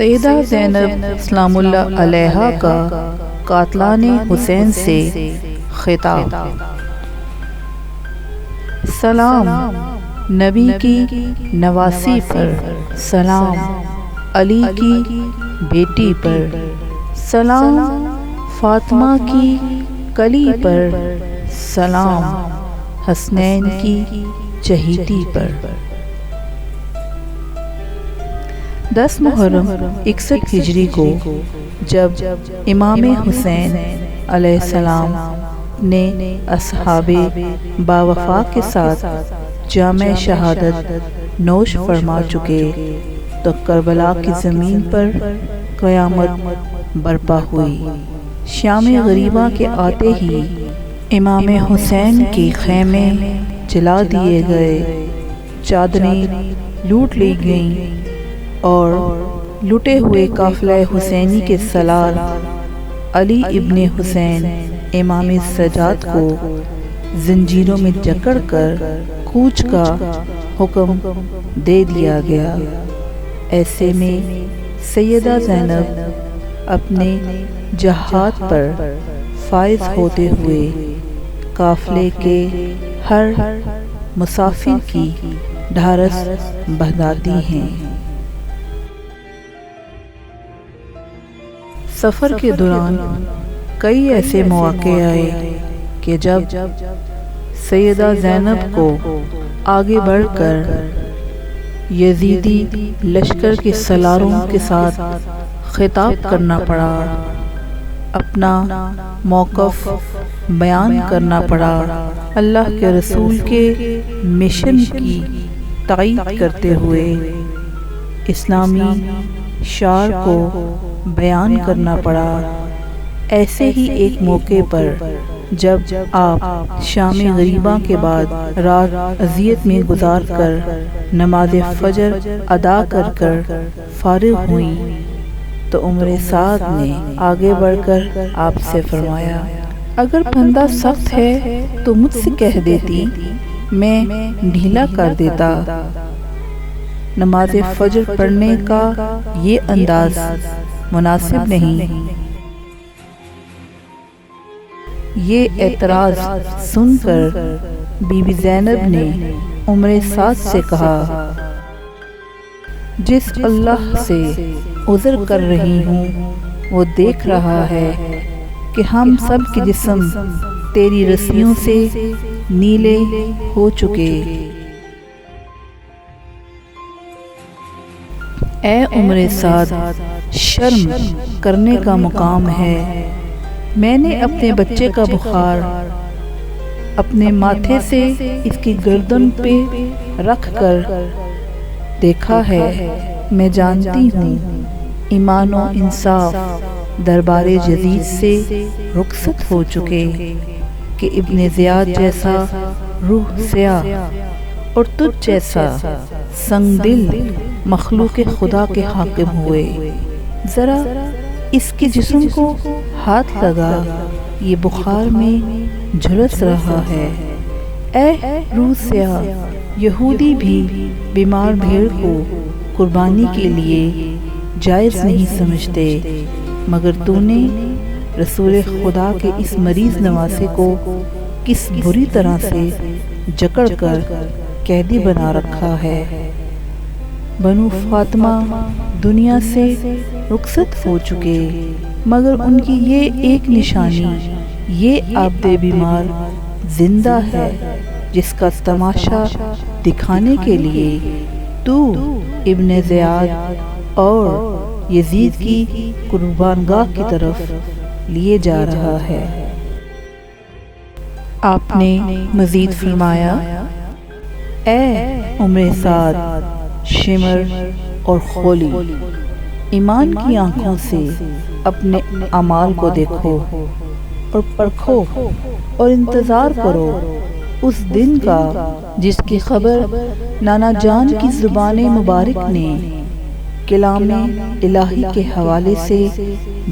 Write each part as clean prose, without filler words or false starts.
سیدہ زینب سلام اللہ علیہا کا قاتلان حسین سے خطاب۔ سلام نبی کی نواسی پر، سلام علی کی بیٹی پر، سلام فاطمہ کی کلی پر، سلام حسنین کی چہیتی پر۔ 10 محرم 61 ہجری کو جب امام حسین علیہ السلام نے اصحاب باوفا کے ساتھ جامِ شہادت نوش فرما چکے تو کربلا کی زمین پر قیامت برپا ہوئی۔ شام غریبہ کے آتے ہی امام حسین کے خیمے جلا دیے گئے، چادریں لوٹ لی گئیں اور لٹے ہوئے قافلہ حسینی کے سالار علی ابن حسین امام سجاد کو زنجیروں میں جکڑ کر کوچ کا حکم دے دیا گیا۔ ایسے میں سیدہ زینب اپنے جہاد پر فائز ہوتے ہوئے قافلے کے ہر مسافر کی ڈھارس بندھاتی ہیں۔ سفر کے دوران کئی ایسے مواقع آئے کہ جب سیدہ زینب کو آگے بڑھ کر یزیدی لشکر کے سالاروں کے ساتھ خطاب کرنا پڑا، اپنا موقف بیان کرنا پڑا، اللہ کے رسول کے مشن کی تائید کرتے ہوئے اسلامی شعار کو بیان کرنا پڑا۔ ایسے ہی ایک موقع پر جب آپ شام غریبہ کے بعد رات اذیت میں گزار کر نماز فجر ادا کر فارغ ہوئیں تو عمر سعد نے آگے بڑھ کر آپ سے فرمایا، اگر بندہ سخت ہے تو مجھ سے کہہ دیتی، میں ڈھیلا کر دیتا۔ نماز فجر پڑھنے کا یہ انداز مناسب نہیں۔ یہ اعتراض سن کر بی بی زینب نے عمر سعد سے کہا، جس اللہ سے عذر کر رہی ہوں وہ دیکھ رہا ہے کہ ہم سب کے جسم تیری رسیوں سے نیلے ہو چکے۔ اے عمر سعد، شرم کرنے کا مقام ہے۔ میں نے اپنے بچے کا بخار اپنے ماتھے سے اس کی گردن پہ رکھ کر دیکھا ہے۔ میں جانتی ہوں ایمان و انصاف دربار جدید سے رخصت ہو چکے کہ ابن زیاد جیسا روح سیاہ اور تجھ جیسا سنگ دل مخلوق خدا کے حاکم ہوئے۔ ذرا اس کے جسم کو ہاتھ لگا، یہ بخار میں جھلس رہا ہے۔ اے روح سیاہ، یہودی بھی بیمار بھیڑ کو قربانی کے لیے جائز نہیں سمجھتے، مگر تو نے رسول خدا کے اس مریض نواسے کو کس بری طرح سے جکڑ کر قیدی بنا رکھا ہے۔ بنو فاطمہ دنیا سے رخصت ہو چکے، مگر ان کی یہ ایک نشانی، یہ عبد بیمار زندہ ہے، جس کا تماشا دکھانے کے لیے تو ابن زیاد اور یزید کی قربانگاہ کی طرف لیے جا رہا ہے۔ آپ نے مزید فرمایا، اے عمر سعد، شمر اور خولی، ایمان کی آنکھوں سے اپنے اعمال کو دیکھو اور پرکھو اور انتظار کرو اس دن کا جس کی خبر نانا جان کی زبان مبارک نے کلام الہی کے حوالے سے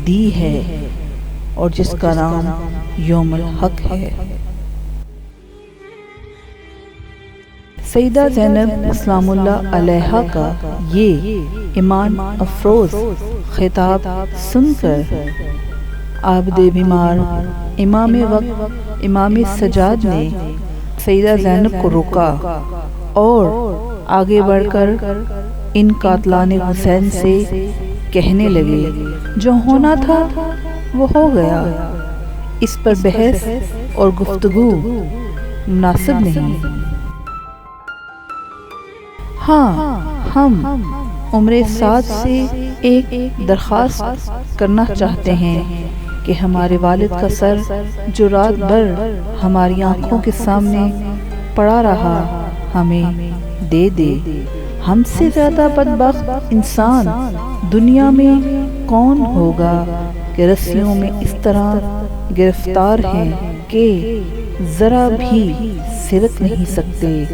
دی ہے اور جس کا نام یوم الحق ہے۔ سیدہ زینب اسلام اللہ علیہا کا یہ ایمان افروز خطاب سن کر عابد بیمار امام وقت امام سجاد نے سیدہ زینب کو روکا اور آگے بڑھ کر ان قاتلان حسین سے کہنے لگے جو ہونا تھا وہ ہو گیا، اس پر بحث اور گفتگو مناسب نہیں۔ ہاں، ہم عمر سعد سے ایک درخواست کرنا چاہتے ہیں کہ ہمارے والد کا سر جو رات بھر ہماری آنکھوں کے سامنے پڑا رہا ہمیں دے دے۔ ہم سے زیادہ بدبخت انسان دنیا میں کون ہوگا کہ رسیوں میں اس طرح گرفتار ہیں کہ ذرا بھی سرک نہیں سکتے،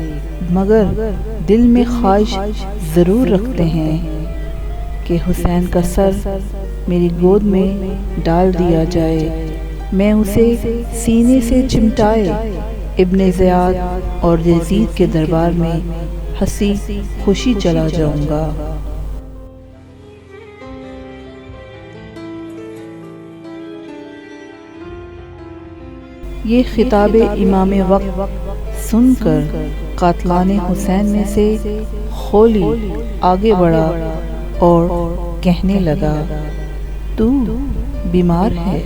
مگر دل میں خواہش ضرور رکھتے ہیں کہ حسین کا سر میری گود میں ڈال دیا جائے، میں اسے سینے سے چمٹائے ابن زیاد اور یزید کے دربار میں ہنسی خوشی چلا جاؤں گا۔ یہ خطاب امام وقت سن کر قاتلان حسین میں سے خولی آگے بڑھا اور کہنے لگا تو بیمار ہے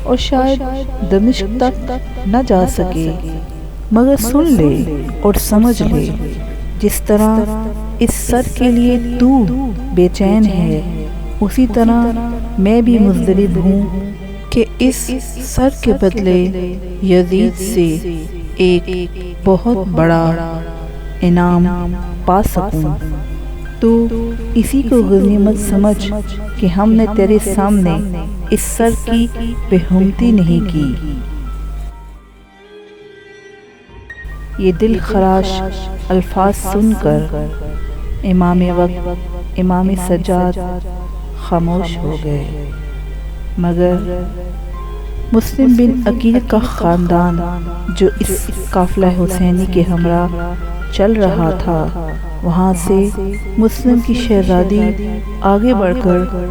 اور شاید دمشق تک نہ جا سکے، مگر سن لے اور سمجھ لے جس طرح اس سر کے لیے تو بے چین ہے، اسی طرح میں بھی مضطرب ہوں کہ اس سر کے بدلے یزید سے ایک بہت بڑا انعام پا سکوں۔ تو اسی کو غنیمت سمجھ کہ ہم نے تیرے سامنے اس سر کی بےحرمتی نہیں کی۔ یہ دل خراش الفاظ سن کر امام وقت امام سجاد خاموش ہو گئے، مگر مسلم بن عقیل کا خاندان جو اس قافلہ حسینی کے ہمراہ چل رہا تھا، وہاں سے مسلم کی شہزادی آگے بڑھ کر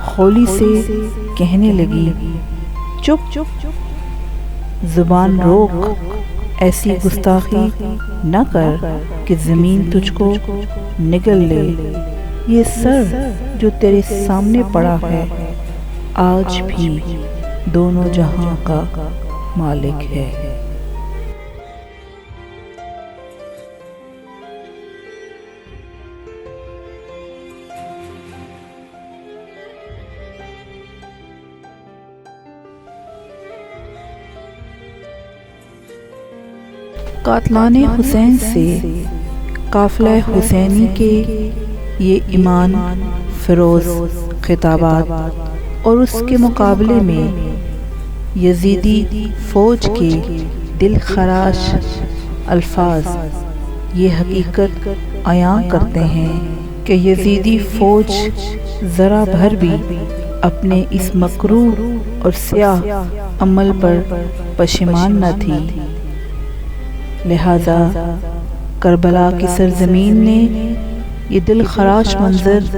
خولی سے کہنے لگی چپ، زبان روک، ایسی گستاخی نہ کر کہ زمین تجھ کو نگل لے۔ یہ سر جو تیرے سامنے پڑا ہے آج بھی دونوں جہاں کا مالک ہے۔ قاتلان حسین سے قافلہ حسینی کے یہ ایمان فروز خطابات اور اس کے مقابلے میں یزیدی فوج کے دل خراش الفاظ یہ حقیقت عیاں کرتے ہیں کہ یزیدی فوج ذرا بھر بھی اپنے اس مکروہ اور سیاہ عمل پر پشیمان نہ تھی، لہذا کربلا کی سرزمین نے یہ دل خراش منظر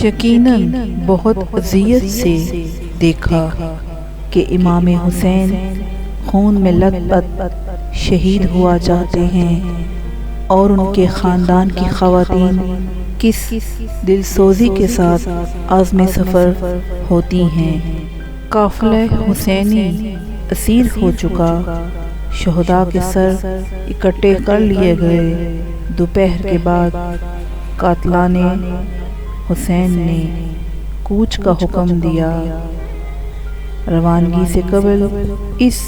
یقیناً بہت اذیت سے دیکھا کہ امام حسین خون میں لت پت شہید ہوا جاتے ہیں اور ان کے خاندان کی خواتین کس دل سوزی کے ساتھ عازم سفر ہوتی ہیں۔ قافلہ حسینی اسیر ہو چکا، شہداء کے سر اکٹھے کر لیے گئے۔ دوپہر کے بعد قاتلان حسین نے کوچ کا حکم دیا۔ روانگی سے قبل اس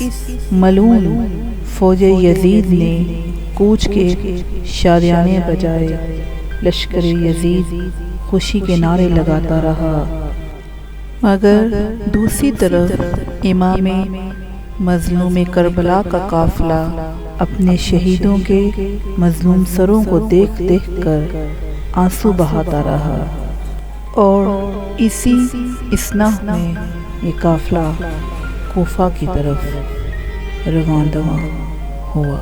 ملعون فوج یزید نے کوچ کے شادیانے بجائے، لشکر یزید خوشی کے نعرے لگاتا رہا، مگر دوسری طرف امام مظلوم کربلا کا قافلہ اپنے شہیدوں کے مظلوم سروں کو دیکھ دیکھ کر آنسو بہاتا رہا، اور اسی اثناء میں یہ قافلہ کوفہ کی طرف رواں ہوا۔